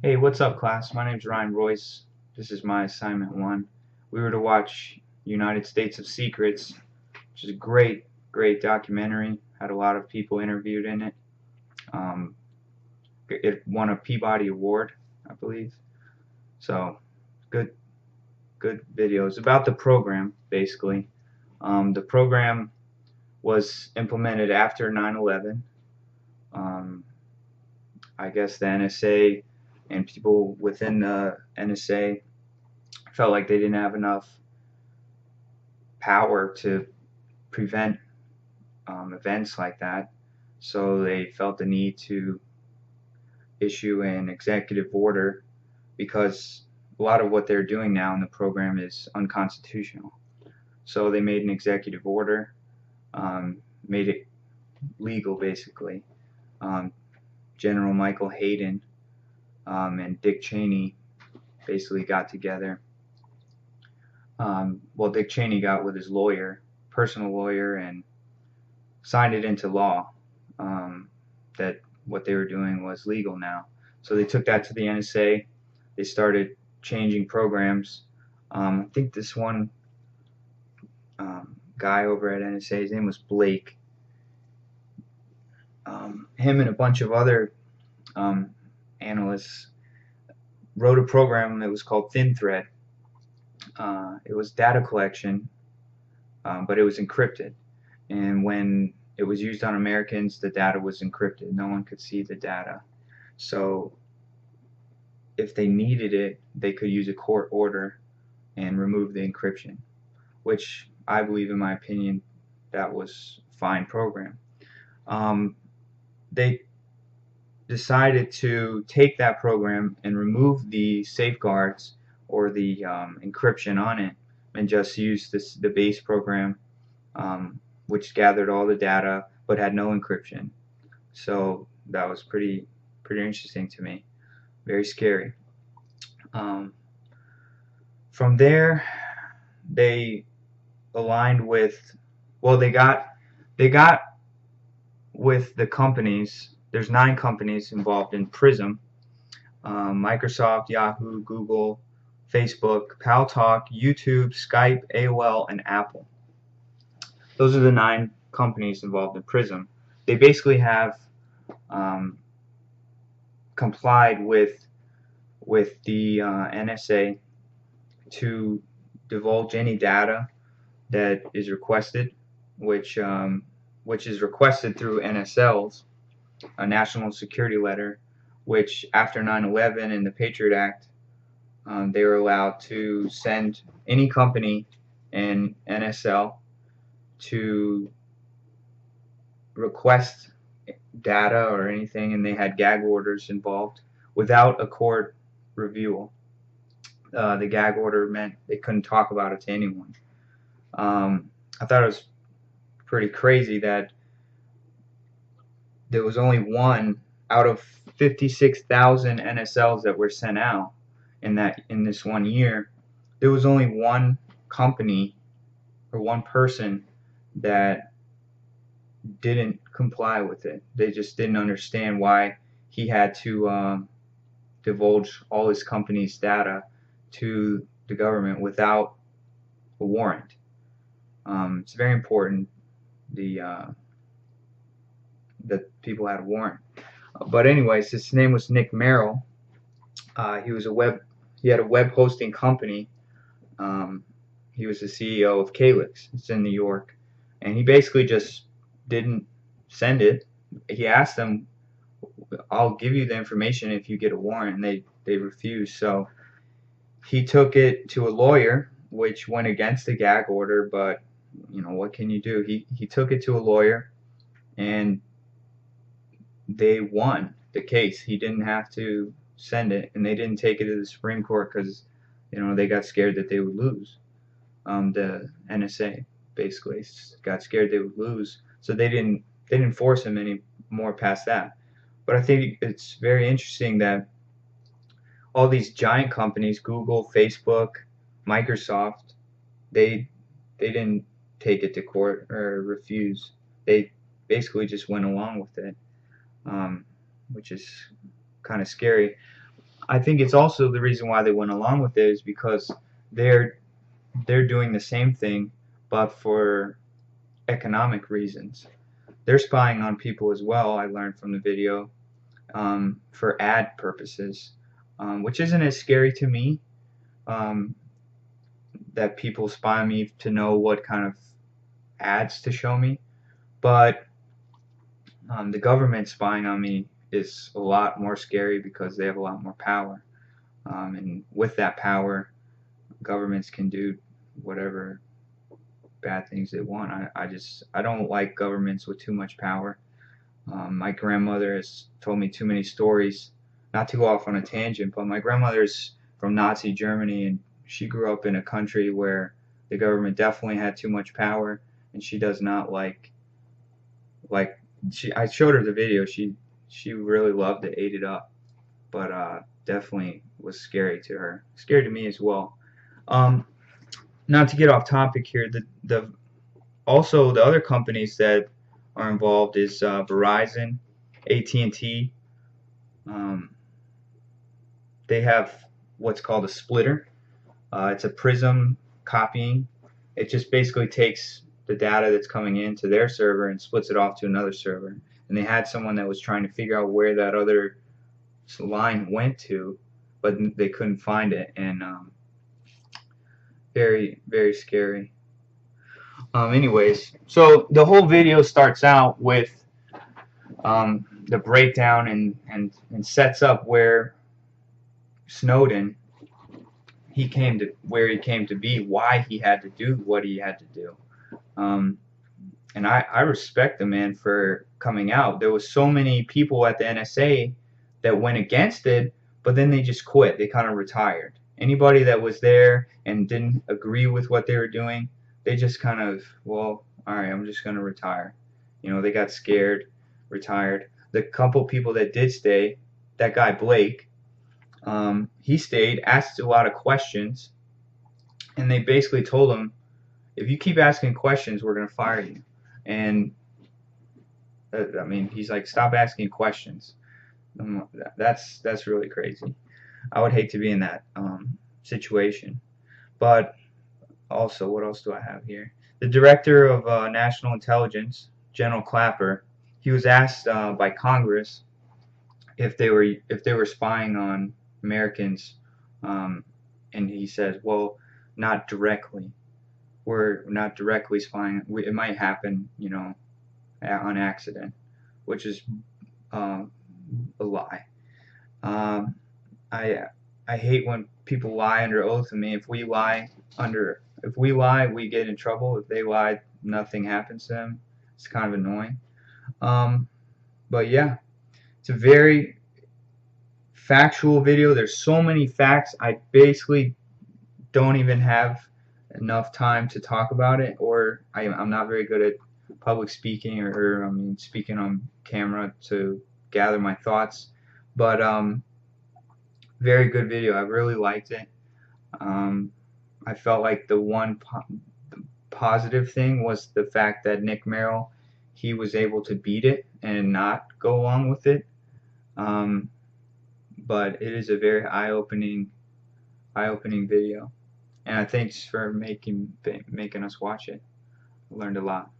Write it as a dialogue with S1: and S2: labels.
S1: Hey, what's up, class? My name's Ryan Royce. This is my assignment one. We were to watch United States of Secrets, which is a great documentary. Had a lot of people interviewed in it. Um, it won a Peabody Award, I believe. So, good, good video. It's about the program, basically. The program was implemented after 9/11. Um, I guess the NSA and people within the NSA felt like they didn't have enough power to prevent events like that, so they felt the need to issue an executive order because a lot of what they're doing now in the program is unconstitutional. So they made an executive order, made it legal basically. Um, General Michael Hayden and Dick Cheney basically got together. Well, Dick Cheney got with his lawyer, personal lawyer, and signed it into law that what they were doing was legal now. So they took that to the NSA. They started changing programs. I think this one guy over at NSA, his name was Blake. Him and a bunch of other um, analysts wrote a program that was called ThinThread. It was data collection, but it was encrypted. And when it was used on Americans, the data was encrypted. No one could see the data. So if they needed it, they could use a court order and remove the encryption, which I believe, in my opinion, that was a fine program. They decided to take that program and remove the safeguards or the encryption on it and just use the base program, which gathered all the data but had no encryption. So that was pretty interesting to me. Very scary. Um, from there, they aligned with, well, they got with the companies. There's 9 companies involved in PRISM: Microsoft, Yahoo, Google, Facebook, Paltalk, YouTube, Skype, AOL, and Apple. Those are the 9 companies involved in PRISM. They basically have um, complied with the NSA to divulge any data that is requested, which is requested through NSLs, a national security letter, which after 9/11 and the Patriot Act, they were allowed to send any company an NSL to request data or anything, and they had gag orders involved without a court review. The gag order meant they couldn't talk about it to anyone. I thought it was pretty crazy that there was only one out of 56,000 NSLs that were sent out in this one year. There was only one company or one person that didn't comply with it. They just didn't understand why he had to divulge all his company's data to the government without a warrant. It's very important that people had a warrant. But anyways, his name was Nick Merrill. He had a web hosting company. He was the CEO of Calyx. It's in New York, and he basically just didn't send it. He asked them, "I'll give you the information if you get a warrant," and they refused. So he took it to a lawyer, which went against the gag order. But what can you do? He took it to a lawyer, and they won the case. He didn't have to send it, and they didn't take it to the Supreme Court because they got scared that they would lose. The NSA basically got scared they would lose, so they didn't force him any more past that. But I think it's very interesting that all these giant companies, Google, Facebook, Microsoft, they didn't take it to court or refuse. They basically just went along with it, which is kind of scary. I think it's also the reason why they went along with it is because they're they're doing the same thing, but for economic reasons. They're spying on people as well. I learned from the video, for ad purposes, which isn't as scary to me. Um, that people spy on me to know what kind of ads to show me, but the government spying on me is a lot more scary because they have a lot more power. And with that power, governments can do whatever bad things they want. I don't like governments with too much power. My grandmother has told me too many stories. Not to go off on a tangent, but my grandmother's from Nazi Germany, and she grew up in a country where the government definitely had too much power, and she does not like she. I showed her the video. She really loved it, ate it up, but definitely was scary to her. Scary to me as well. Um, Not to get off topic here, the also the other companies that are involved is Verizon, AT&T. Um, they have what's called a splitter. It's a prism copying. It just basically takes the data that's coming into their server and splits it off to another server. And they had someone that was trying to figure out where that other line went to, but they couldn't find it. And very, very scary. Anyways, so the whole video starts out with the breakdown and sets up where Snowden where he came to be, why he had to do what he had to do. And I respect the man for coming out. There was so many people at the NSA that went against it, but then they just quit. They kind of retired. Anybody that was there and didn't agree with what they were doing, they just kind of, well, all right, I'm just going to retire. You know, they got scared, retired. The couple people that did stay, that guy Blake, he stayed, asked a lot of questions, and they basically told him, if you keep asking questions, we're going to fire you. And I mean, he's like, stop asking questions. That's really crazy. I would hate to be in that situation. But also, what else do I have here? The director of national intelligence, General Clapper, he was asked by Congress if they were spying on Americans, and he said, well, not directly. We're not directly spying. It might happen, you know, on accident, which is a lie. Um, I hate when people lie under oath. I mean, if we lie, we get in trouble. If they lie, nothing happens to them. It's kind of annoying. But yeah, it's a very factual video. There's so many facts. I basically don't even have enough time to talk about it, or I'm not very good at public speaking or I mean speaking on camera to gather my thoughts. But very good video. I really liked it. I felt like the positive thing was the fact that Nick Merrill, he was able to beat it and not go along with it. But it is a very eye-opening video. And thanks for making us watch it. I learned a lot.